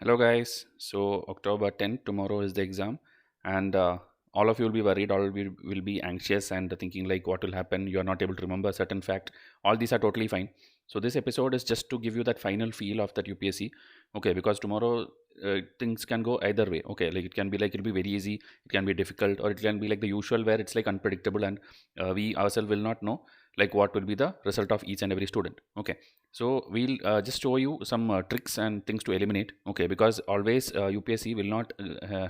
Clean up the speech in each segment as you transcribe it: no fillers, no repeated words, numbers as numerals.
Hello, guys. So, October 10th, tomorrow is the exam, and all of you will be worried, all of you will be anxious and thinking like what will happen. You are not able to remember a certain fact. All these are totally fine. So, this episode is just to give you that final feel of that UPSC. Okay, because tomorrow things can go either way. Okay, like it can be like it'll be very easy, it can be difficult, or it can be like the usual where it's like unpredictable and we ourselves will not know like what will be the result of each and every student. Okay, so we'll just show you some tricks and things to eliminate. Okay, because always UPSC will not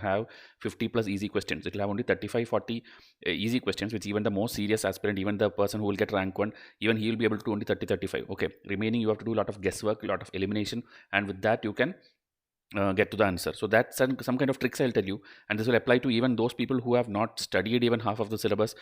have 50 plus easy questions. It will have only 35, 40 easy questions, which even the most serious aspirant, even the person who will get rank 1, even he will be able to do only 30, 35. Okay, remaining you have to do a lot of guesswork, a lot of elimination, and with that you can get to the answer. So that's some kind of tricks I'll tell you, and this will apply to even those people who have not studied even half of the syllabus,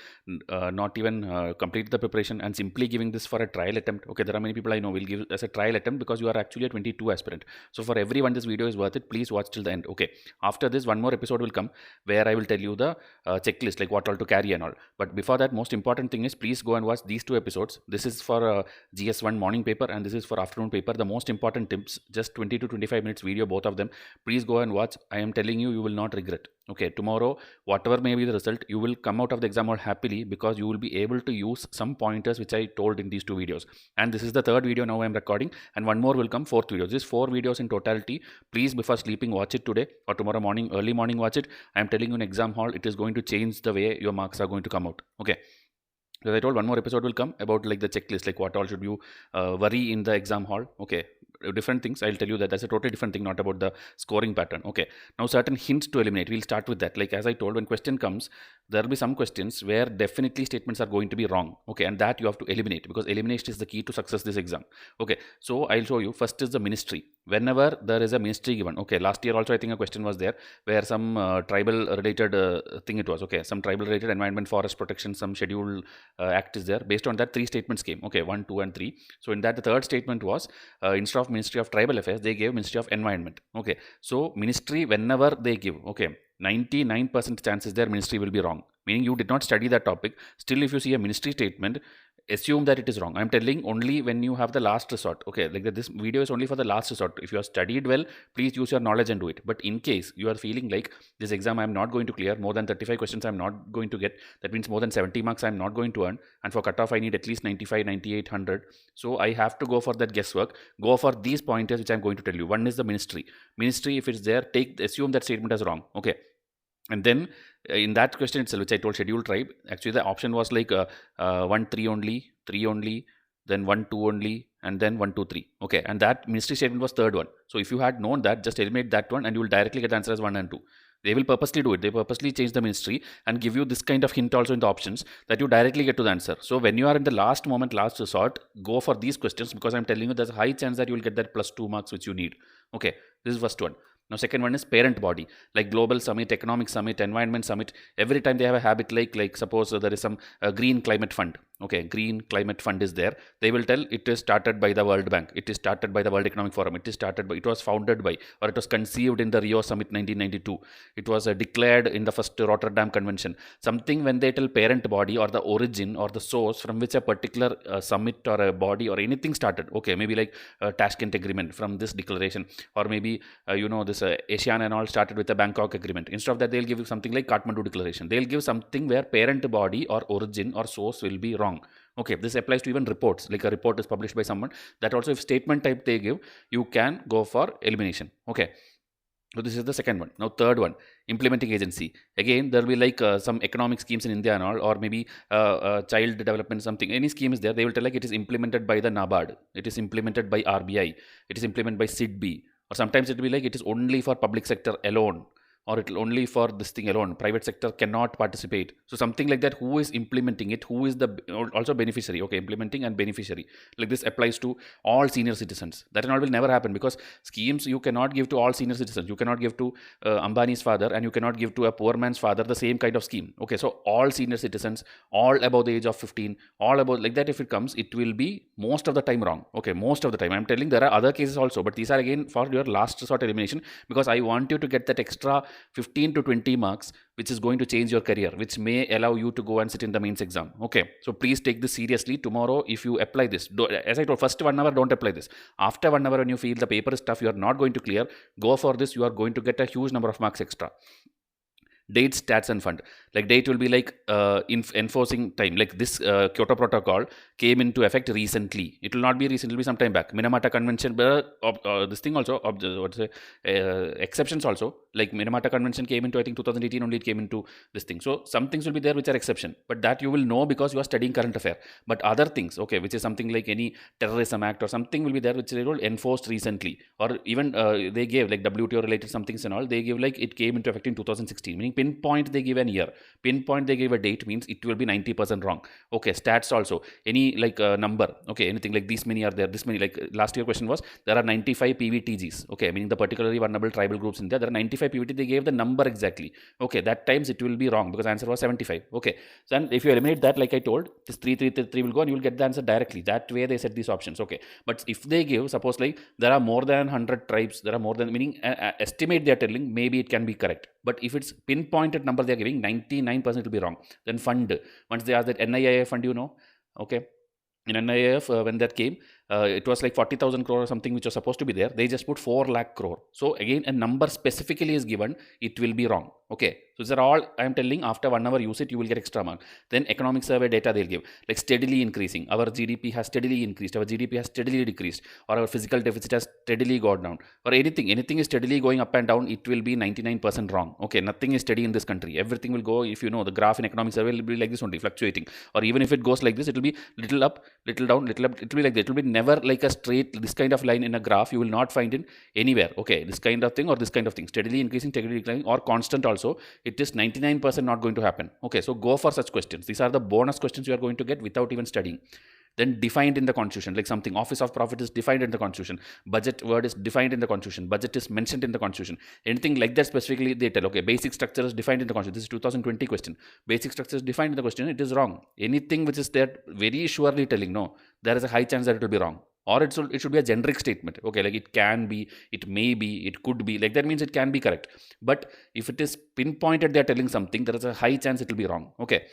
not even completed the preparation, and simply giving this for a trial attempt. Okay, there are many people I know will give as a trial attempt because you are actually a 22 aspirant. So for everyone, this video is worth it. Please watch till the end. Okay, after this, one more episode will come where I will tell you the checklist, like what all to carry and all. But before that, most important thing is please go and watch these two episodes. This is for GS1 morning paper, and this is for afternoon paper. The most important tips, just 20 to 25 minutes video, both of them. Please go and watch. I am telling you, you will not regret. Okay, tomorrow, whatever may be the result, you will come out of the exam hall happily because you will be able to use some pointers which I told in these two videos. And this is the third video now I am recording, and one more will come, fourth video. This is 4 videos in totality. Please, before sleeping, watch it today or tomorrow morning, early morning, watch it. I am telling you, in exam hall, it is going to change the way your marks are going to come out. Okay. As I told, one more episode will come about like the checklist, like what all should you worry in the exam hall. Okay, different things. I'll tell you that that's a totally different thing, not about the scoring pattern. Okay, now certain hints to eliminate. We'll start with that. Like as I told, when question comes, there will be some questions where definitely statements are going to be wrong. Okay, and that you have to eliminate because elimination is the key to success this exam. Okay, so I'll show you. First is the ministry. Whenever there is a ministry given. Okay, last year also I think a question was there where some tribal related thing it was. Okay, some tribal related environment, forest protection, some schedule act is there. Based on that, 3 statements came. Okay, 1, 2, and 3. So in that, the third statement was instead of Ministry of Tribal Affairs, they gave Ministry of Environment. Okay, so ministry, whenever they give, okay, 99% chances there ministry will be wrong. Meaning you did not study that topic. Still, if you see a ministry statement, assume that it is wrong. I'm telling only when you have the last resort. Okay, like this video is only for the last resort. If you have studied well, please use your knowledge and do it. But in case you are feeling like this exam I'm not going to clear, more than 35 questions I'm not going to get, that means more than 70 marks I'm not going to earn, and for cutoff I need at least 95, 98, 100. So I have to go for that guesswork. Go for these pointers which I'm going to tell you. One is the ministry. Ministry, if it's there, assume that statement as wrong. Okay, and then in that question itself, which I told scheduled tribe, actually the option was like 1, 3 only, 3 only, then 1, 2 only, and then 1, 2, 3. Okay, and that ministry statement was third one. So if you had known that, just eliminate that one and you will directly get the answer as 1 and 2. They will purposely do it. They purposely change the ministry and give you this kind of hint also in the options that you directly get to the answer. So when you are in the last moment, last resort, go for these questions because I'm telling you there's a high chance that you will get that +2 marks which you need. Okay, this is first one. Now, second one is parent body, like Global Summit, Economic Summit, Environment Summit. Every time they have a habit like suppose there is some Green Climate Fund. Okay, Green Climate Fund is there. They will tell it is started by the World Bank. It is started by the World Economic Forum. It was founded by, or it was conceived in the Rio Summit 1992. It was declared in the first Rotterdam Convention. Something when they tell parent body or the origin or the source from which a particular summit or a body or anything started. Okay, maybe like Tashkent Agreement from this declaration, or maybe this ASEAN and all started with the Bangkok Agreement. Instead of that, they'll give you something like Kathmandu Declaration. They'll give something where parent body or origin or source will be wrong. Okay, this applies to even reports. Like a report is published by someone, that also if statement type they give, you can go for elimination. Okay. So this is the second one. Now third one, implementing agency. Again, there will be like some economic schemes in India and all, or maybe child development something. Any scheme is there, they will tell like it is implemented by the NABARD, it is implemented by RBI, it is implemented by SIDBI, or sometimes it will be like it is only for public sector alone, or it will only for this thing alone. Private sector cannot participate. So something like that. Who is implementing it? Who is the also beneficiary? Okay, implementing and beneficiary. Like this applies to all senior citizens. That and all will never happen because schemes you cannot give to all senior citizens. You cannot give to Ambani's father, and you cannot give to a poor man's father the same kind of scheme. Okay, so all senior citizens, all above the age of 15, all about like that. If it comes, it will be most of the time wrong. Okay, most of the time. I'm telling there are other cases also, but these are again for your last resort elimination because I want you to get that extra 15 to 20 marks which is going to change your career, which may allow you to go and sit in the mains exam. Okay, so please take this seriously. Tomorrow, if you apply this, as I told, first 1 hour don't apply this. After 1 hour, when you feel the paper is tough, you are not going to clear, go for this. You are going to get a huge number of marks extra. Date, stats, and fund. Like date will be like enforcing time. Like this Kyoto Protocol came into effect recently. It will not be recently, it will be some time back. Minamata Convention, this thing also, exceptions also. Like Minamata Convention came into, I think 2018 only it came into this thing. So some things will be there which are exception, but that you will know because you are studying current affair. But other things, okay, which is something like any terrorism act or something will be there which they will enforced recently, or even they gave like WTO related some things and all. They give like it came into effect in 2016, meaning pinpoint they give an year, pinpoint they give a date, means it will be 90% wrong. Okay, stats also, any like number, okay, anything like this many are there, this many, like last year question was there are 95 PVTGs, okay, meaning the particularly vulnerable tribal groups in there are 95 PVT, they gave the number exactly, okay, that times it will be wrong because answer was 75. Okay, so then if you eliminate that, like I told, this 3 will go and you will get the answer directly. That way they set these options. Okay, but if they give, suppose like there are more than 100 tribes, there are more than, meaning estimate they are telling, maybe it can be correct. But if it's pinpointed number they are giving, 99% will be wrong. Then fund, once they ask that NIIF fund, okay, in NIIF when that came, it was like 40,000 crore or something which was supposed to be there. They just put 4 lakh crore. So again, a number specifically is given, it will be wrong. Okay, so these are all I am telling. After 1 hour use it, you will get extra mark. Then economic survey data they'll give, like steadily increasing. Our GDP has steadily increased, our GDP has steadily decreased, or our physical deficit has steadily gone down, or anything is steadily going up and down, it will be 99% wrong. Okay, nothing is steady in this country. Everything will go, if you know the graph in economic survey will be like this only, fluctuating. Or even if it goes like this, it will be little up, little down, little up, it will be like that. It will be never like a straight, this kind of line in a graph you will not find in anywhere. Okay, this kind of thing or this kind of thing, steadily increasing, steadily declining, or constant also, it is 99% not going to happen. Okay, so go for such questions. These are the bonus questions you are going to get without even studying. Then defined in the constitution, like something, office of profit is defined in the constitution, budget word is defined in the constitution, budget is mentioned in the constitution, anything like that specifically they tell. Okay, basic structure is defined in the constitution. This is 2020 question. Basic structure is defined in the question, it is wrong. Anything which is there very surely telling, no, there is a high chance that it will be wrong. Or it should be a generic statement. Okay, like it can be, it may be, it could be, like that means it can be correct. But if it is pinpointed they are telling something, there is a high chance it will be wrong. Okay,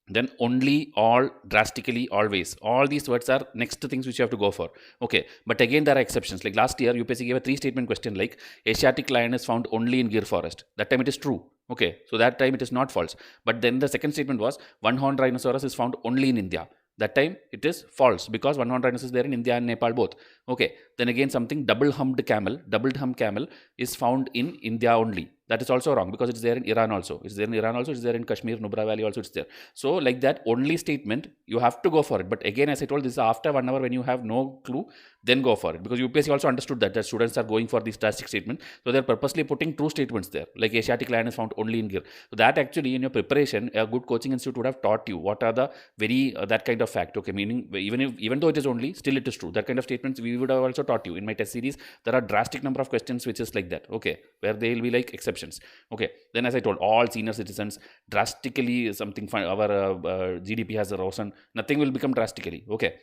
then only, all, drastically, always, all these words are next to things which you have to go for. Okay, but again there are exceptions. Like last year UPSC gave a 3 statement question, like Asiatic lion is found only in Gir forest. That time it is true. Okay, so that time it is not false. But then the second statement was one horned rhinoceros is found only in India. That time it is false because one horned rhinoceros is there in India and Nepal both. Okay, then again something, double humped camel is found in India only. That is also wrong because it's there in Iran also. It's there in Iran also. It's there in Kashmir, Nubra Valley also. It's there. So like that only statement, you have to go for it. But again, as I told, this is after 1 hour when you have no clue, then go for it. Because UPSC also understood that the students are going for these drastic statements. So they're purposely putting true statements there. Like Asiatic lion is found only in Gir. So that actually in your preparation, a good coaching institute would have taught you what are the very, that kind of fact. Okay, meaning even though it is only, still it is true. That kind of statements we would have also taught you. In my test series, there are drastic number of questions which is like that. Okay, where they will be like exceptions. Okay, then as I told, all senior citizens drastically something, our GDP has risen, nothing will become drastically. Okay,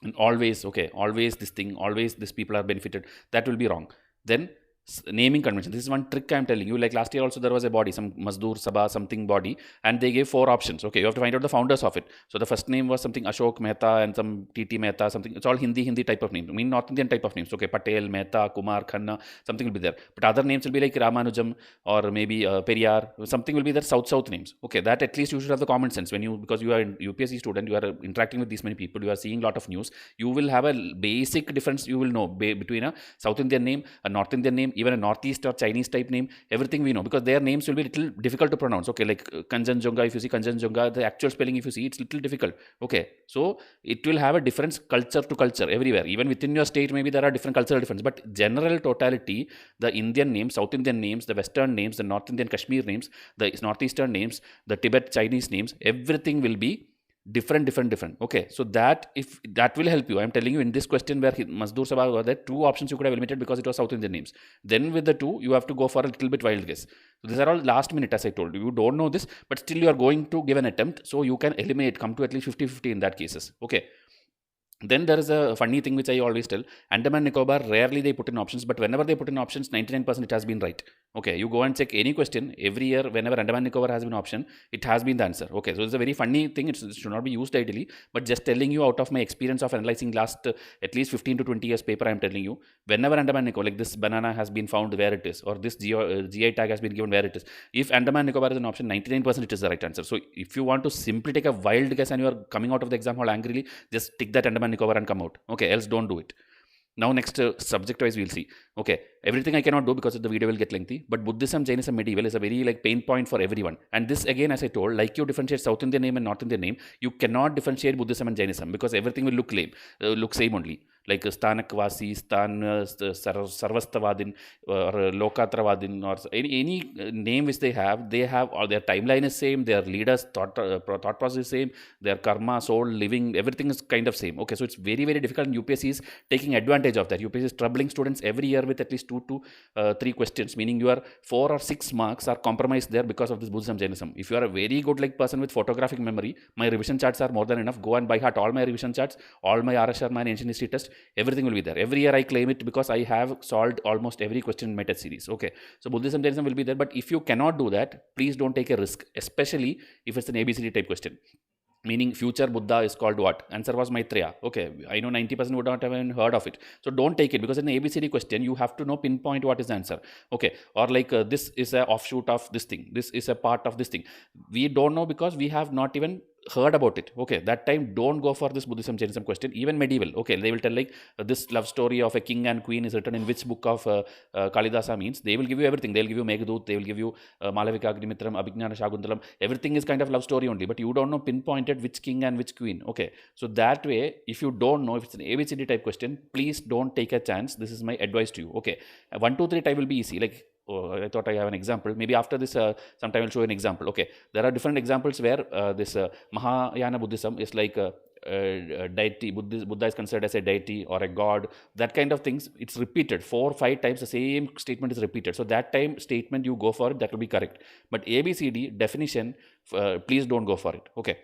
and always, okay, always this thing, always this people are benefited, that will be wrong. Then naming convention, this is one trick I am telling you. Like last year also there was a body, some Mazdoor Sabha something body, and they gave 4 options. Okay, you have to find out the founders of it. So the first name was something Ashok Mehta and some TT Mehta, something. It's all Hindi type of name, I mean North Indian type of names. Okay, Patel, Mehta, Kumar, Khanna, something will be there. But other names will be like Ramanujam or maybe Periyar, something will be there, South names. Okay, that at least you should have the common sense when you, because you are an UPSC student, you are interacting with these many people, you are seeing a lot of news, you will have a basic difference, you will know between a South Indian name, a North Indian name, even a Northeast or Chinese type name, everything we know, because their names will be little difficult to pronounce. Okay, like Kanchenjunga, if you see Kanchenjunga, the actual spelling if you see, it's little difficult. Okay, so it will have a difference culture to culture everywhere. Even within your state, maybe there are different cultural differences, but general totality, the Indian names, South Indian names, the Western names, the North Indian Kashmir names, the Northeastern names, the Tibet Chinese names, everything will be different. Okay, so that, if that will help you, I'm telling you, in this question where Mazdoor Sabha were there, 2 options you could have eliminated because it was South Indian names. Then with the 2, you have to go for a little bit wild guess. So these are all last minute, as I told you. You don't know this, but still you are going to give an attempt, so you can eliminate, come to at least 50-50 in that cases. Okay. Then there is a funny thing which I always tell, Andaman Nicobar, rarely they put in options, but whenever they put in options, 99% it has been right. Okay, you go and check any question every year. Whenever Andaman Nicobar has been option, it has been the answer. Okay, so it's a very funny thing. It should not be used ideally, but just telling you out of my experience of analyzing last at least 15 to 20 years paper, I'm telling you, whenever Andaman Nicobar, like this banana has been found where it is, or this GI tag has been given where it is, if Andaman Nicobar is an option, 99% it is the right answer. So if you want to simply take a wild guess and you are coming out of the exam hall angrily, just tick that Andaman Nicobar and come out. Okay, else don't do it. Now next subject wise we'll see. Okay, everything I cannot do because the video will get lengthy, but Buddhism, Jainism, medieval is a very like pain point for everyone. And this again, as I told, like you differentiate South Indian name and North Indian name, you cannot differentiate Buddhism and Jainism because everything will look same only. Like Stanakvasi, Sarvastavadin, or Lokatravadin, or any name which they have, or their timeline is same, their leaders thought process is same, their karma, soul, living, everything is kind of same. Okay, so it's very very difficult, and UPSC is taking advantage of that. UPSC is troubling students every year with at least 2 to 3 questions, meaning your 4 or 6 marks are compromised there because of this Buddhism Jainism. If you are a very good like person with photographic memory, my revision charts are more than enough. Go and by heart all my revision charts, all my RS Sharma and ancient history test, everything will be there. Every year I claim it because I have solved almost every question in my test series. Okay, so Buddhism Jainism will be there, but if you cannot do that, please don't take a risk, especially if it's an ABCD type question. Meaning future Buddha is called what? Answer was Maitreya. Okay, I know 90% would not have even heard of it. So don't take it because in an ABCD question, you have to know pinpoint what is the answer. Okay, or like this is a offshoot of this thing. This is a part of this thing. We don't know because we have not even heard about it. Okay, that time don't go for this Buddhism Jainism question. Even medieval, okay, they will tell like this love story of a king and queen is written in which book of Kalidasa, means they will give you everything. They will give you Meghdut, they will give you Malavika Agnimitram, Abhignana Shakuntalam. Everything is kind of love story only, but you don't know pinpointed which king and which queen. Okay, so that way, if you don't know if it's an ABCD type question, please don't take a chance. This is my advice to you. Okay, 1, 2, 3 type will be easy. Like I thought I have an example. Maybe after this, sometime I'll show you an example. Okay, there are different examples where this Mahayana Buddhism is like a deity. Buddha is considered as a deity or a god. That kind of things. It's repeated 4 or 5 times. The same statement is repeated. So that time statement you go for it, that will be correct. But ABCD definition, please don't go for it. Okay.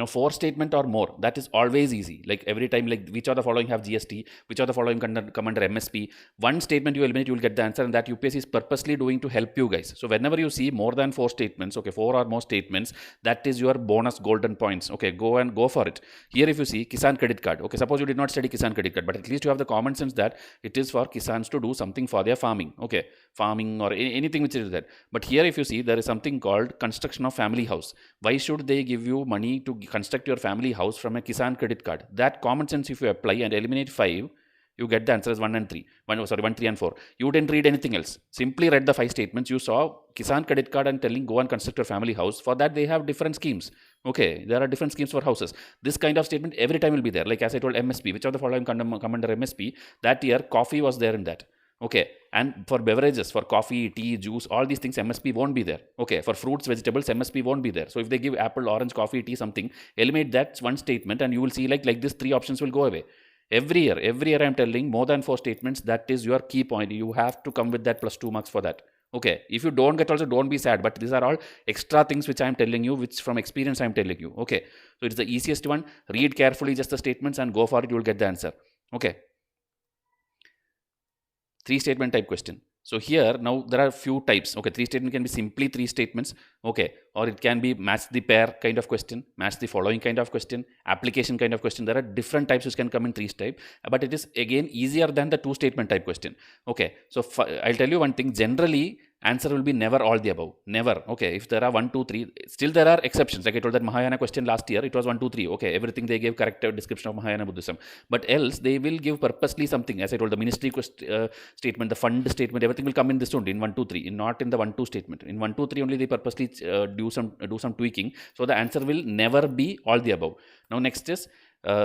4 statement or more, that is always easy. Like every time, like which of the following have GST, which of the following come under MSP. One statement you eliminate, you will get the answer, and that UPSC is purposely doing to help you guys. So whenever you see more than 4 statements, okay, 4 or more statements, that is your bonus golden points. Okay, go for it. Here if you see Kisan credit card, okay, suppose you did not study Kisan credit card, but at least you have the common sense that it is for Kisans to do something for their farming. Okay, farming or anything which is that. But here if you see, there is something called construction of family house. Why should they give you money to construct your family house from a Kisan credit card? That common sense, if you apply and eliminate 5, you get the answer as 1 and 3. 1, 3 and 4. You didn't read anything else. Simply read the 5 statements. You saw Kisan credit card and telling go and construct your family house. For that, they have different schemes. Okay, there are different schemes for houses. This kind of statement every time will be there. Like as I told, MSP, which of the following come under MSP? That year, coffee was there in that. Okay, and for beverages, for coffee, tea, juice, all these things, MSP won't be there. Okay, for fruits, vegetables, MSP won't be there. So if they give apple, orange, coffee, tea, something, eliminate that one statement, and you will see like this 3 options will go away. Every year I'm telling more than 4 statements. That is your key point. You have to come with that plus 2 marks for that. Okay, if you don't get also, don't be sad. But these are all extra things which I'm telling you, which from experience I'm telling you. Okay, so it's the easiest one. Read carefully just the statements and go for it. You will get the answer. Okay. 3 statement type question. So here now there are few types. Okay, 3 statement can be simply 3 statements. Okay, or it can be match the pair kind of question, match the following kind of question, application kind of question. There are different types which can come in 3 type, but it is again easier than the 2 statement type question. Okay, so I'll tell you one thing. Generally, answer will be never all the above. Never. Okay, if there are 1, 2, 3, still there are exceptions. Like I told that Mahayana question last year, it was 1, 2, 3. Okay, everything they gave correct description of Mahayana Buddhism. But else they will give purposely something. As I told, the ministry statement, the fund statement, everything will come in this only in 1, 2, 3, not in the 1, 2 statement. In 1, 2, 3 only they purposely do some tweaking. So the answer will never be all the above. Now next is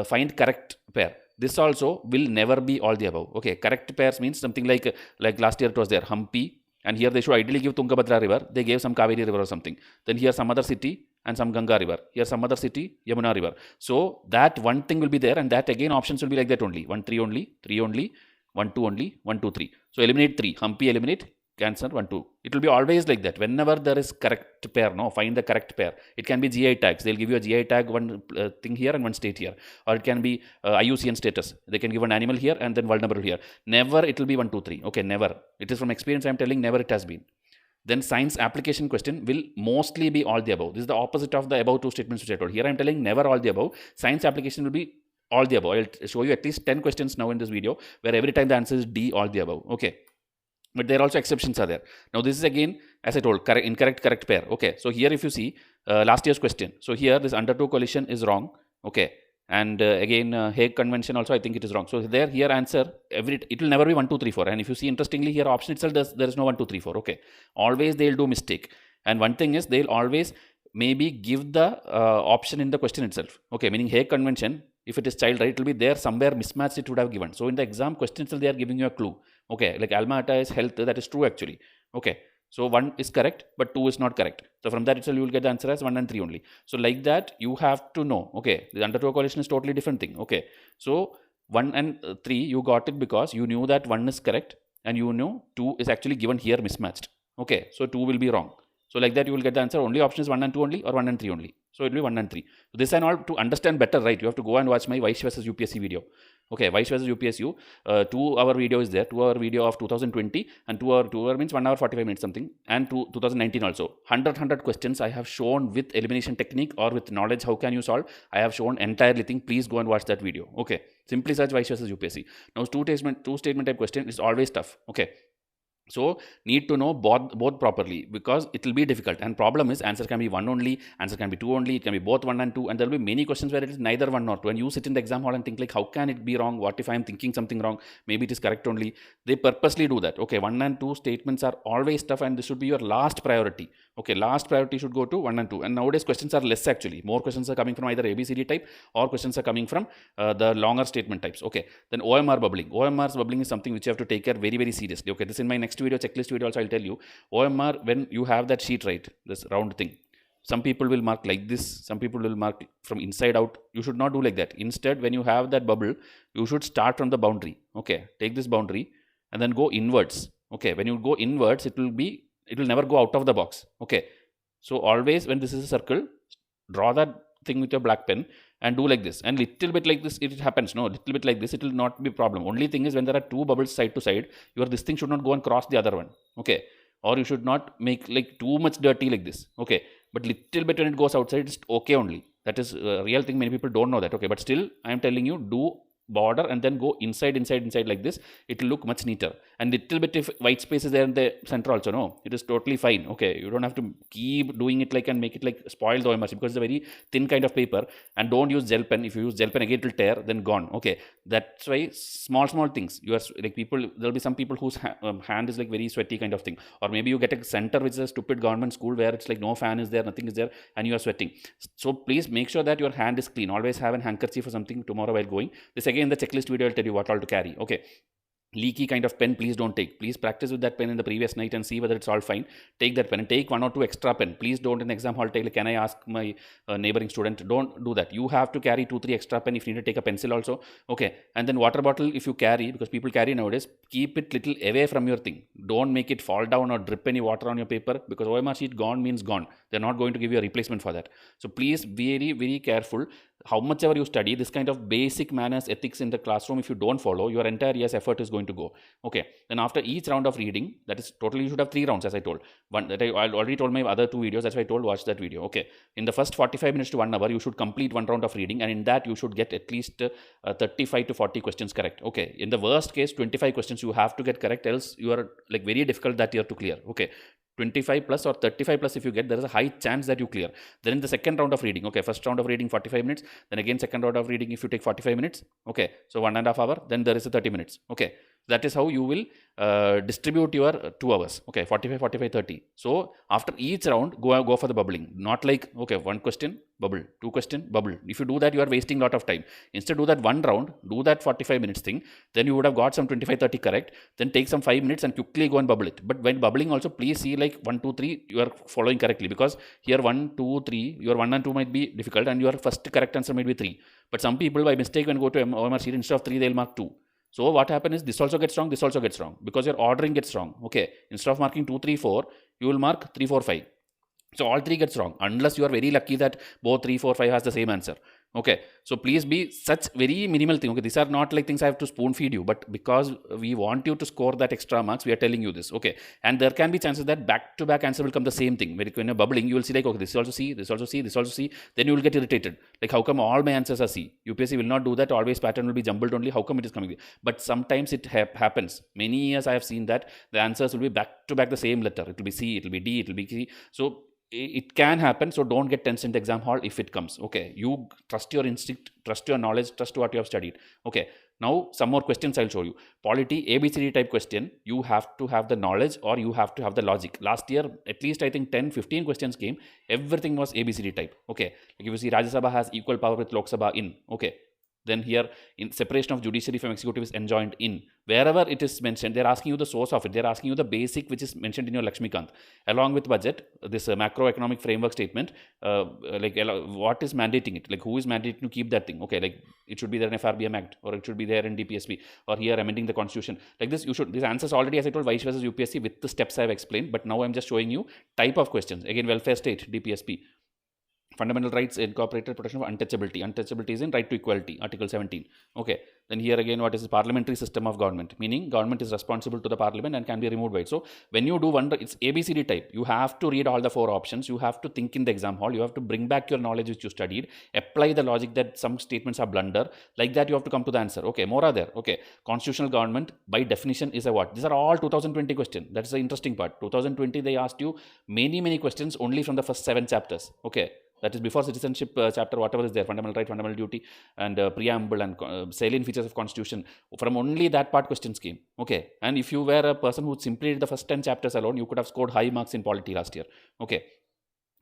find correct pair. This also will never be all the above. Okay, correct pairs means something like last year it was there Hampi. And here they should ideally give Tungabhadra river. They gave some Kaveri river or something. Then here some other city and some Ganga river. Here some other city, Yamuna river. So that one thing will be there, and that again options will be like that only. 1, 3 only, 3 only, 1, 2 only, 1, 2, 3. So eliminate 3. Hampi eliminate, answer 1 2. It will be always like that. Whenever there is correct pair, no, find the correct pair. It can be GI tags. They'll give you a GI tag, one thing here and one state here. Or it can be IUCN status. They can give an animal here and then vulnerable here. Never it will be 1 2 3. Okay, never. It is from experience I'm telling, never it has been. Then science application question will mostly be all the above. This is the opposite of the above two statements which I told. Here I'm telling never all the above. Science application will be all the above. I'll show you at least 10 questions now in this video where every time the answer is D, all the above. Okay. But there are also exceptions are there. Now this is again, as I told, incorrect, correct pair. Okay. So here if you see last year's question. So here this under 2 collision is wrong. Okay. And again, Hague convention also I think it is wrong. So there here answer, it will never be 1 2 3 4. And if you see interestingly here option itself, there is no 1 2 3 4. Okay. Always they'll do mistake. And one thing is they'll always maybe give the option in the question itself. Okay. Meaning Hague convention, if it is child right, it will be there somewhere mismatched it would have given. So in the exam question itself, they are giving you a clue. Okay, like alma ata is health, that is true actually. Okay, so 1 is correct, but 2 is not correct. So from that itself, you will get the answer as 1 and 3 only. So like that, you have to know. Okay, the under 2 correlation is totally different thing. Okay, so 1 and 3, you got it because you knew that 1 is correct and you knew 2 is actually given here mismatched. Okay, so 2 will be wrong. So like that, you will get the answer. Only option is 1 and 2 only or 1 and 3 only. So it will be 1 and 3. So this and all to understand better, right? You have to go and watch my Vice versus UPSC video. Okay, Vice versus UPSU, 2-hour video is there, 2-hour video of 2020 and 2 hour means 1 hour 45 minutes something, and 2019 also. 100 questions I have shown with elimination technique or with knowledge, how can you solve? I have shown entirely thing. Please go and watch that video. Okay, simply search Vice versus UPSC. Now two statement type question is always tough. Okay. So need to know both properly because it will be difficult, and problem is answer can be 1 only, answer can be 2 only, it can be both 1 and 2, and there will be many questions where it is neither 1 nor 2, and you sit in the exam hall and think like how can it be wrong, what if I am thinking something wrong, maybe it is correct only. They purposely do that. Okay, 1 and 2 statements are always tough and this should be your last priority. Okay, last priority should go to 1 and 2, and nowadays questions are less actually. More questions are coming from either ABCD type or questions are coming from the longer statement types. Okay, then OMR bubbling. OMR's bubbling is something which you have to take care very seriously. Okay, this in my next video, checklist video also I'll tell you. OMR, when you have that sheet, right, this round thing, some people will mark like this, some people will mark from inside out. You should not do like that. Instead, when you have that bubble, you should start from the boundary. Okay, take this boundary and then go inwards. Okay, when you go inwards, it will never go out of the box. Okay, so always when this is a circle, draw that thing with your black pen and do like this, and little bit like this it happens. No, little bit like this, it will not be problem. Only thing is when there are two bubbles side to side, this thing should not go and cross the other one. Okay, or you should not make like too much dirty like this. Okay, but little bit when it goes outside, it's okay only. That is a real thing. Many people don't know that. Okay, but still I am telling you, do border and then go inside like this. It will look much neater, and little bit if white space is there in the center also, no, it is totally fine. Okay, you don't have to keep doing it like and make it like spoil the OMR because it's a very thin kind of paper, and don't use gel pen. If you use gel pen again, it will tear, then gone. Okay, that's why small things, you are like people, there will be some people whose hand is like very sweaty kind of thing, or maybe you get a center which is a stupid government school where it's like no fan is there, nothing is there, and you are sweating. So please make sure that your hand is clean. Always have a handkerchief or something tomorrow while going. This again in the checklist video I'll tell you what all to carry. Okay, leaky kind of pen, please don't take. Please practice with that pen in the previous night and see whether it's all fine. Take that pen and take 1 or 2 extra pen. Please don't in exam hall take like, can I ask my neighboring student? Don't do that. You have to carry 2-3 extra pen. If you need to take a pencil also. Okay, and then water bottle if you carry, because people carry nowadays, keep it little away from your thing. Don't make it fall down or drip any water on your paper, because OMR sheet gone means gone. They're not going to give you a replacement for that. So please be very careful. How much ever you study, this kind of basic manners, ethics in the classroom, if you don't follow, your entire year's effort is going to go. Okay, then after each round of reading, that is totally, you should have 3 rounds as I told. One that I already told my other 2 videos, that's why I told watch that video. Okay, in the first 45 minutes to 1 hour, you should complete 1 round of reading, and in that you should get at least 35 to 40 questions correct. Okay, in the worst case, 25 questions you have to get correct, else you are like very difficult that year to clear. Okay, 25 plus or 35 plus if you get, there is a high chance that you clear. Then in the second round of reading, okay, first round of reading 45 minutes, then again second round of reading if you take 45 minutes, okay, so 1.5 hours, then there is a 30 minutes. Okay, that is how you will distribute your 2 hours. Okay, 45, 45, 30. So after each round, go for the bubbling. Not like, okay, 1 question, bubble, 2 question, bubble. If you do that, you are wasting a lot of time. Instead, do that 1 round, do that 45 minutes thing. Then you would have got some 25, 30 correct. Then take some 5 minutes and quickly go and bubble it. But when bubbling also, please see like 1, 2, 3, you are following correctly. Because here 1, 2, 3, your 1 and 2 might be difficult and your first correct answer might be 3. But some people by mistake when go to OMR sheet, instead of 3, they'll mark 2. So what happens is this also gets wrong, this also gets wrong, because your ordering gets wrong. Okay, instead of marking 2, 3, 4, you will mark 3, 4, 5. So all three gets wrong, unless you are very lucky that both 3, 4, 5 has the same answer. Okay, so please be such very minimal thing. Okay, these are not like things I have to spoon feed you, but because we want you to score that extra marks, we are telling you this. Okay, and there can be chances that back to back answer will come the same thing. When you're bubbling, you will see like, okay, this also C, this also C, this also C. Then you will get irritated. Like, how come all my answers are C? UPSC will not do that. Always pattern will be jumbled only. How come it is coming? But sometimes it happens. Many years I have seen that the answers will be back to back the same letter. It will be C, it will be D, it will be C. So it can happen, so don't get tense in the exam hall if it comes. Okay, you trust your instinct, trust your knowledge, trust what you have studied. Okay, now some more questions I'll show you. Polity ABCD type question, you have to have the knowledge or you have to have the logic. Last year at least I think 10-15 questions came, everything was ABCD type. Okay, like if you see Rajya Sabha has equal power with Lok Sabha in. Okay, then here in separation of judiciary from executive is enjoined in. Wherever it is mentioned, they're asking you the source of it. They're asking you the basic which is mentioned in your Lakshmikant. Along with budget, this macroeconomic framework statement, what is mandating it? Like who is mandating to keep that thing? Okay, like it should be there in FRBM Act or it should be there in DPSP or here amending the constitution. Like this, you should, these answers already, as I told, Vice versus UPSC with the steps I've explained, but now I'm just showing you type of questions. Again, welfare state, DPSP. Fundamental rights incorporated protection of untouchability. Untouchability is in right to equality, Article 17. Okay. Then here again, what is the parliamentary system of government? Meaning government is responsible to the parliament and can be removed by it. So when you do one, it's ABCD type. You have to read all the 4 options. You have to think in the exam hall. You have to bring back your knowledge which you studied. Apply the logic that some statements are blunder. Like that, you have to come to the answer. Okay. More are there. Okay. Constitutional government by definition is a what? These are all 2020 questions. That's the interesting part. 2020, they asked you many questions only from the first 7 chapters. Okay. That is before citizenship chapter, whatever is there, fundamental right, fundamental duty, and preamble and salient features of constitution. From only that part questions came. Okay. And if you were a person who simply did the first 10 chapters alone, you could have scored high marks in polity last year. Okay.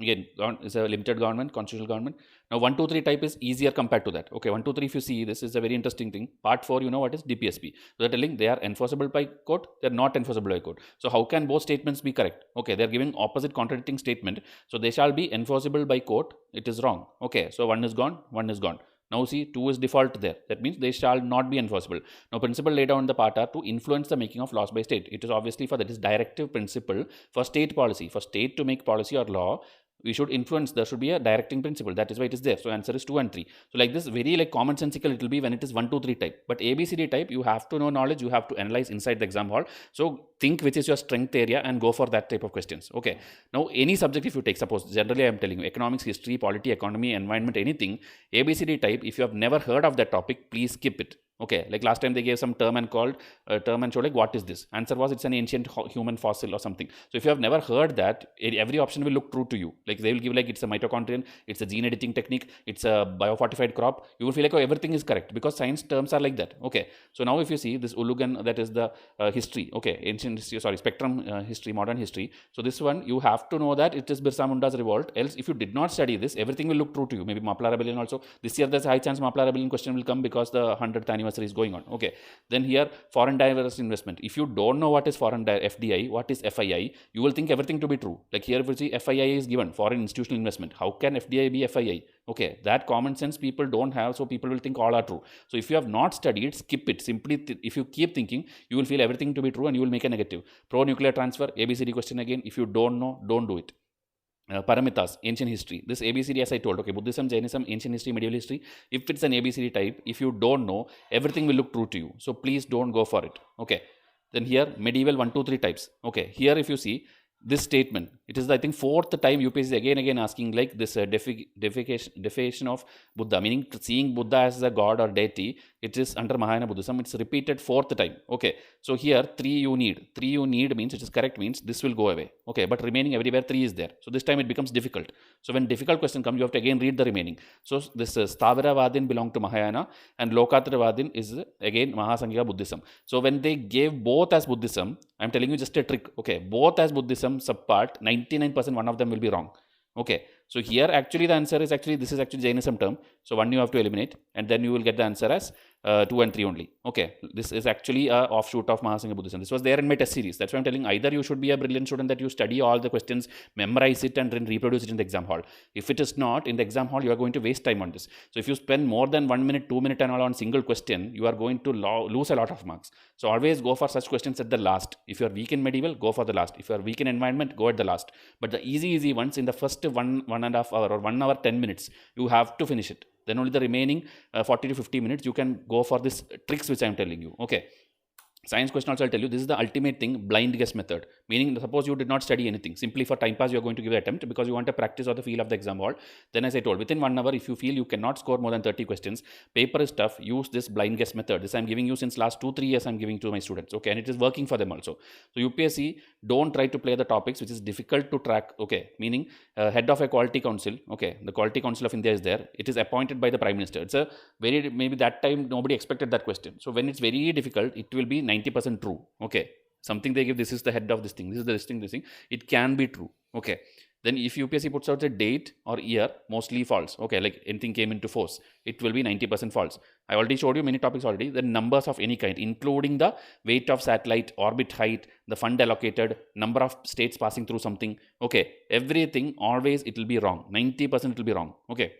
Again, it's a limited government, constitutional government. Now, 1, 2, 3 type is easier compared to that. Okay, 1, 2, 3, if you see, this is a very interesting thing. Part 4, you know what is DPSP. So they're telling they are enforceable by court, they're not enforceable by court. So how can both statements be correct? Okay, they're giving opposite contradicting statement. So they shall be enforceable by court. It is wrong. Okay, so 1 is gone, 1 is gone. Now see, 2 is default there. That means they shall not be enforceable. Now principle laid down in the part are to influence the making of laws by state. It is obviously for that is directive principle for state policy. For state to make policy or law, we should influence, there should be a directing principle. That is why it is there. So answer is 2 and 3. So like this, very like commonsensical it will be when it is 1, 2, 3 type. But ABCD type, you have to know knowledge, you have to analyze inside the exam hall. So think which is your strength area and go for that type of questions. Okay. Now any subject if you take, suppose generally I am telling you economics, history, polity, economy, environment, anything, ABCD type, if you have never heard of that topic, please skip it. Okay, like last time they gave some term and showed like what is this? Answer was it's an ancient human fossil or something. So if you have never heard that, every option will look true to you. Like they will give like it's a mitochondrion, it's a gene editing technique, it's a biofortified crop. You will feel like, oh, everything is correct because science terms are like that. Okay, so now if you see this Ulugan, that is the history. Okay, ancient history, sorry, spectrum history, modern history. So this one you have to know that it is Birsa Munda's revolt. Else, if you did not study this, everything will look true to you. Maybe Mapla Rebellion also. This year there's a high chance Mapla Rebellion question will come because the 100th anniversary is going on. Okay, then here foreign direct investment. If you don't know what is foreign FDI, what is FII, you will think everything to be true. Like here if you see FII is given, foreign institutional investment. How can FDI be FII? Okay, that common sense people don't have, so people will think all are true. So if you have not studied, skip it. Simply if you keep thinking, you will feel everything to be true and you will make a negative. Pro nuclear transfer, ABCD question again. If you don't know, don't do it. Paramitas, ancient history. This ABCD, as I told, okay, Buddhism, Jainism, ancient history, medieval history. If it's an ABCD type, if you don't know, everything will look true to you. So please don't go for it. Okay. Then here, medieval 1, 2, 3 types. Okay. Here, if you see this statement, it is, I think, 4th time UPSC is again asking like this deification of Buddha, meaning seeing Buddha as a god or deity. It is under Mahayana Buddhism. It's repeated 4th time. Okay. So here 3 you need. 3 you need means it is correct means this will go away. Okay. But remaining everywhere 3 is there. So this time it becomes difficult. So when difficult question comes, you have to again read the remaining. So this Stavira Vadin belong to Mahayana and Lokatra Vadin is again Mahasanghika Buddhism. So when they gave both as Buddhism, I'm telling you just a trick. Okay. Both as Buddhism subpart, 99% one of them will be wrong. Okay. So here actually the answer is actually, this is actually Jainism term. So one you have to eliminate and then you will get the answer as 2 and 3 only. Okay, this is actually a offshoot of Mahasingha Buddhism. This was there in my test series. That's why I'm telling, either you should be a brilliant student that you study all the questions, memorize it, and then reproduce it in the exam hall. If it is not in the exam hall, you are going to waste time on this. So if you spend more than 1 minute, 2 minutes and all on single question, you are going to lose a lot of marks. So always go for such questions at the last. If you are weak in medieval, go for the last. If you are weak in environment, go at the last. But the easy ones in the first 1.5 hour or 1 hour 10 minutes, you have to finish it. Then only the remaining 40 to 50 minutes you can go for this tricks which I am telling you. Okay. Science question also I'll tell you, this is the ultimate thing, blind guess method. Meaning, suppose you did not study anything, simply for time pass you are going to give an attempt because you want to practice or the feel of the exam hall. Then as I told, within 1 hour, if you feel you cannot score more than 30 questions, paper is tough, use this blind guess method. This I'm giving you since last 2-3 years I'm giving to my students. Okay, and it is working for them also. So UPSC, don't try to play the topics which is difficult to track. Okay, meaning head of a quality council. Okay, the quality council of India is there. It is appointed by the Prime Minister. It's a very, maybe that time nobody expected that question. So when it's very difficult, it will be 90% true. Okay, something they give, this is the head of this thing, this is the this thing, it can be true. Okay, then if UPSC puts out a date or year, mostly false. Okay, like anything came into force, it will be 90% false. I already showed you many topics already. The numbers of any kind, including the weight of satellite, orbit height, the fund allocated, number of states passing through something. Okay, everything, always it will be wrong. 90% it will be wrong. Okay.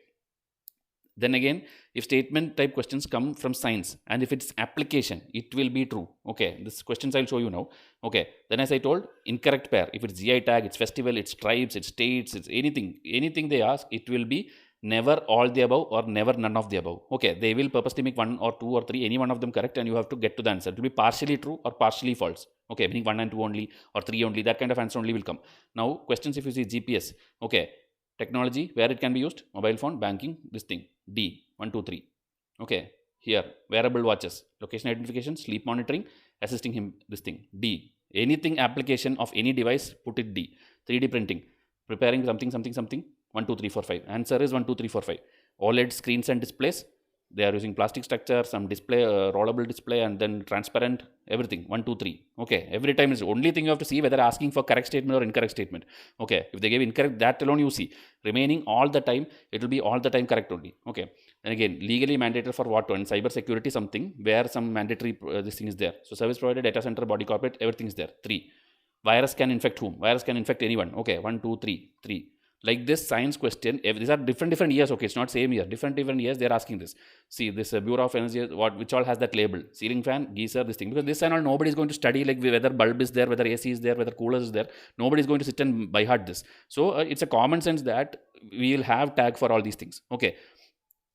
Then again, if statement type questions come from science and if it's application, it will be true. Okay, this questions I'll show you now. Okay, then as I told, incorrect pair. If it's GI tag, it's festival, it's tribes, it's states, it's anything they ask, it will be never all the above or never none of the above. Okay, they will purposely make 1 or 2 or 3, any one of them correct, and you have to get to the answer. It will be partially true or partially false. Okay, meaning 1 and 2 only or 3 only, that kind of answer only will come. Now, questions if you see GPS. Okay, technology, where it can be used, mobile phone, banking, this thing. D, 1, 2, 3. Okay, here, wearable watches, location identification, sleep monitoring, assisting him, this thing. D, anything application of any device, put it D. 3D printing, preparing something, 1, 2, 3, 4, 5. Answer is 1, 2, 3, 4, 5. OLED screens and displays, they are using plastic structure, some display, rollable display, and then transparent, everything. 1, 2, 3. Okay, every time is the only thing you have to see whether asking for correct statement or incorrect statement. Okay, if they give incorrect, that alone you see. Remaining all the time, it will be all the time correct only. Okay, and again, legally mandated for what one? Cyber security something, where some mandatory this thing is there. So service provider, data center, body corporate, everything is there. 3. Virus can infect whom? Virus can infect anyone. Okay, 1, 2, 3. 3. Like this science question, these are different years. Okay, it's not same year, different years they're asking this. See, this Bureau of Energy, which all has that label, ceiling fan, geyser, this thing, because this and all nobody is going to study, like whether bulb is there, whether AC is there, whether cooler is there. Nobody is going to sit and by heart this. So it's a common sense that we will have tag for all these things. Okay.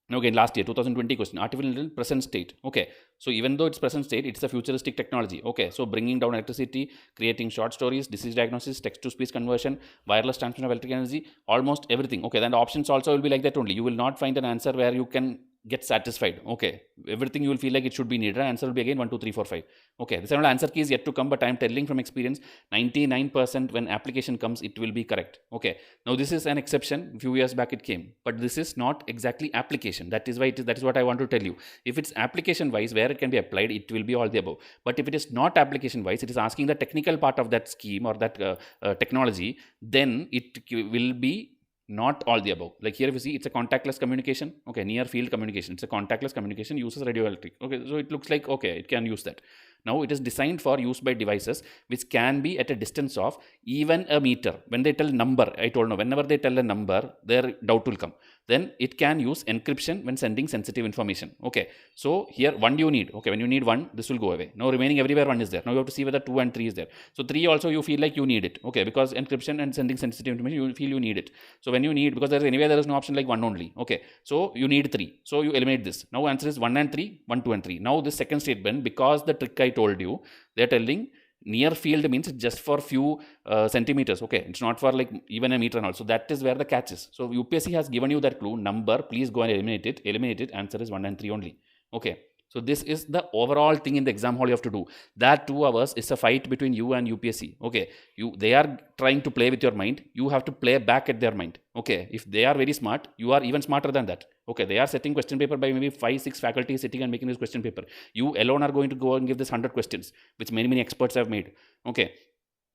Now again, last year 2020 question, artificial intelligence present state. Okay, so even though it's present state, it's a futuristic technology. Okay, so bringing down electricity, creating short stories, disease diagnosis, text to speech conversion, wireless transmission of electric energy, almost everything. Okay, then the options also will be like that only. You will not find an answer where you can get satisfied. Okay, everything you will feel like it should be needed. Answer will be again 1, 2, 3, 4, 5. Okay, this answer key is yet to come, but I am telling from experience, 99% when application comes, it will be correct. Okay, now this is an exception. A few years back it came, but this is not exactly application. That is why that is what I want to tell you. If it's application wise, where it can be applied, it will be all the above. But if it is not application wise, it is asking the technical part of that scheme or that technology, then it will be not all the above. Like here if you see, it's a contactless communication. Okay, near field communication, it's a contactless communication, uses radioelectric. Okay, so it looks like, okay, it can use that. Now it is designed for use by devices which can be at a distance of even a meter. When they tell number, I told no, whenever they tell a number, their doubt will come. Then it can use encryption when sending sensitive information. Okay, so here 1 you need. Okay, when you need 1, this will go away. Now remaining everywhere 1 is there. Now you have to see whether 2 and 3 is there. So 3 also you feel like you need it. Okay, because encryption and sending sensitive information, you feel you need it. So when you need, because there is no option like 1 only. Okay, so you need 3. So you eliminate this. Now answer is 1 and 3, 1, 2 and 3. Now this second statement, because the trick I told you, they are telling near field means just for few centimeters. Okay, it's not for like even a meter and all. So that is where the catch is. So UPSC has given you that clue, number, please go and eliminate it. Answer is 1 and 3 only. Okay, so this is the overall thing in the exam hall you have to do. That 2 hours is a fight between you and UPSC. Okay, they are trying to play with your mind. You have to play back at their mind. Okay, if they are very smart, you are even smarter than that. Okay, they are setting question paper by maybe 5-6 faculty sitting and making this question paper. You alone are going to go and give this 100 questions, which many experts have made. Okay,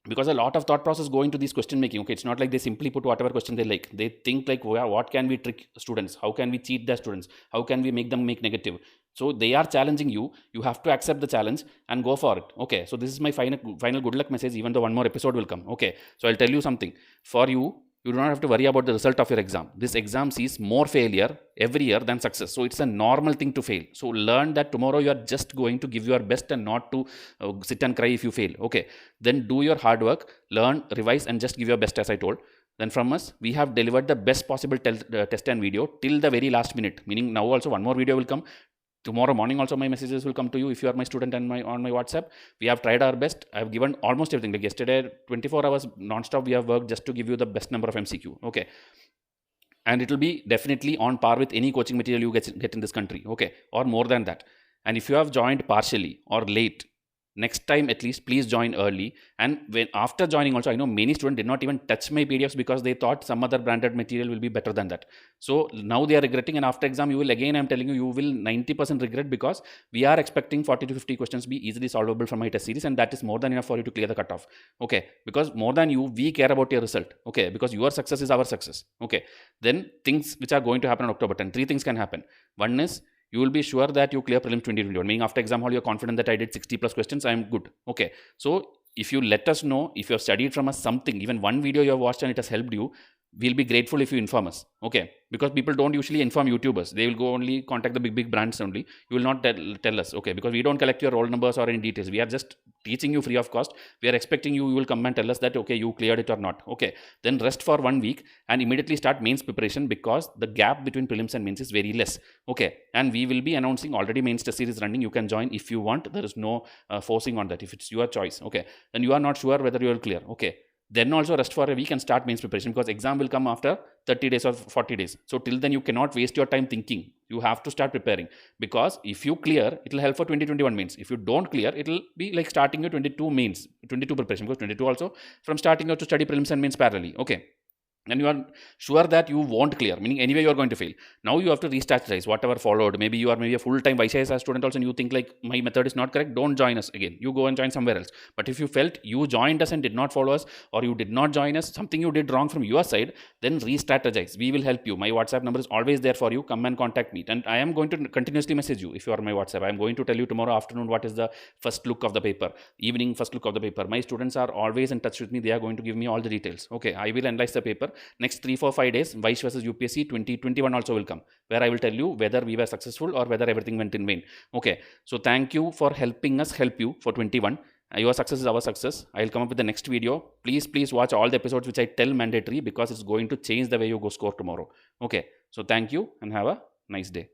because a lot of thought process go into these question making. Okay, it's not like they simply put whatever question they like. They think like, well, what can we trick students? How can we cheat the students? How can we make them make negative? So they are challenging you. You have to accept the challenge and go for it. Okay. So this is my final good luck message, even though one more episode will come. Okay. So I'll tell you something. For you, you do not have to worry about the result of your exam. This exam sees more failure every year than success. So it's a normal thing to fail. So learn that tomorrow you are just going to give your best and not to sit and cry if you fail. Okay. Then do your hard work, learn, revise, and just give your best, as I told. Then from us, we have delivered the best possible test and video till the very last minute. Meaning now also one more video will come. Tomorrow morning also my messages will come to you if you are my student and on my WhatsApp. We have tried our best. I've given almost everything. Like yesterday, 24 hours non-stop we have worked just to give you the best number of MCQ. Okay. And it will be definitely on par with any coaching material you get in this country. Okay. Or more than that. And if you have joined partially or late, next time at least please join early. And when after joining also, I know many students did not even touch my PDFs because they thought some other branded material will be better than that. So now they are regretting, and after exam you will, again I'm telling you, you will 90% regret, because we are expecting 40 to 50 questions be easily solvable from my test series, and that is more than enough for you to clear the cutoff. Okay, because more than you, we care about your result. Okay, because your success is our success. Okay, then things which are going to happen on October 10, three things can happen. One is, you will be sure that you clear prelims 2021, meaning after exam hall you're confident that I did 60 plus questions, I am good. Okay, so if you let us know, if you have studied from us something, even one video you have watched and it has helped you, we'll be grateful if you inform us. Okay, because people don't usually inform YouTubers. They will go only contact the big brands only. You will not tell us. Okay, because we don't collect your roll numbers or any details. We are just teaching you free of cost. We are expecting you will come and tell us that okay, you cleared it or not. Okay, then rest for 1 week and immediately start mains preparation, because the gap between prelims and mains is very less. Okay, and we will be announcing already mains test series running. You can join if you want. There is no forcing on that. If it's your choice. Okay, then you are not sure whether you will clear. Okay, then also rest for a week and start mains preparation, because exam will come after 30 days or 40 days. So till then you cannot waste your time thinking. You have to start preparing, because if you clear, it will help for 2021 mains. If you don't clear, it will be like starting your 22 mains, 22 preparation, because 22 also from starting you have to study prelims and mains parallelly. Okay, and you are sure that you won't clear, meaning anyway you are going to fail. Now you have to re-strategize whatever followed. Maybe you are a full-time YCS student also, and you think like my method is not correct. Don't join us again. You go and join somewhere else. But if you felt you joined us and did not follow us, or you did not join us, something you did wrong from your side, then re-strategize. We will help you. My WhatsApp number is always there for you. Come and contact me, and I am going to continuously message you if you are my WhatsApp. I am going to tell you tomorrow afternoon what is the first look of the paper, evening first look of the paper. My students are always in touch with me. They are going to give me all the details. Okay, I will analyze the paper. Next 3-4-5 days, Vice versus UPSC 2021 also will come, where I will tell you whether we were successful or whether everything went in vain. Okay, so thank you for helping us help you for 21. Your success is our success. I will come up with the next video. Please watch all the episodes which I tell mandatory, because it's going to change the way you go score tomorrow. Okay, so thank you and have a nice day.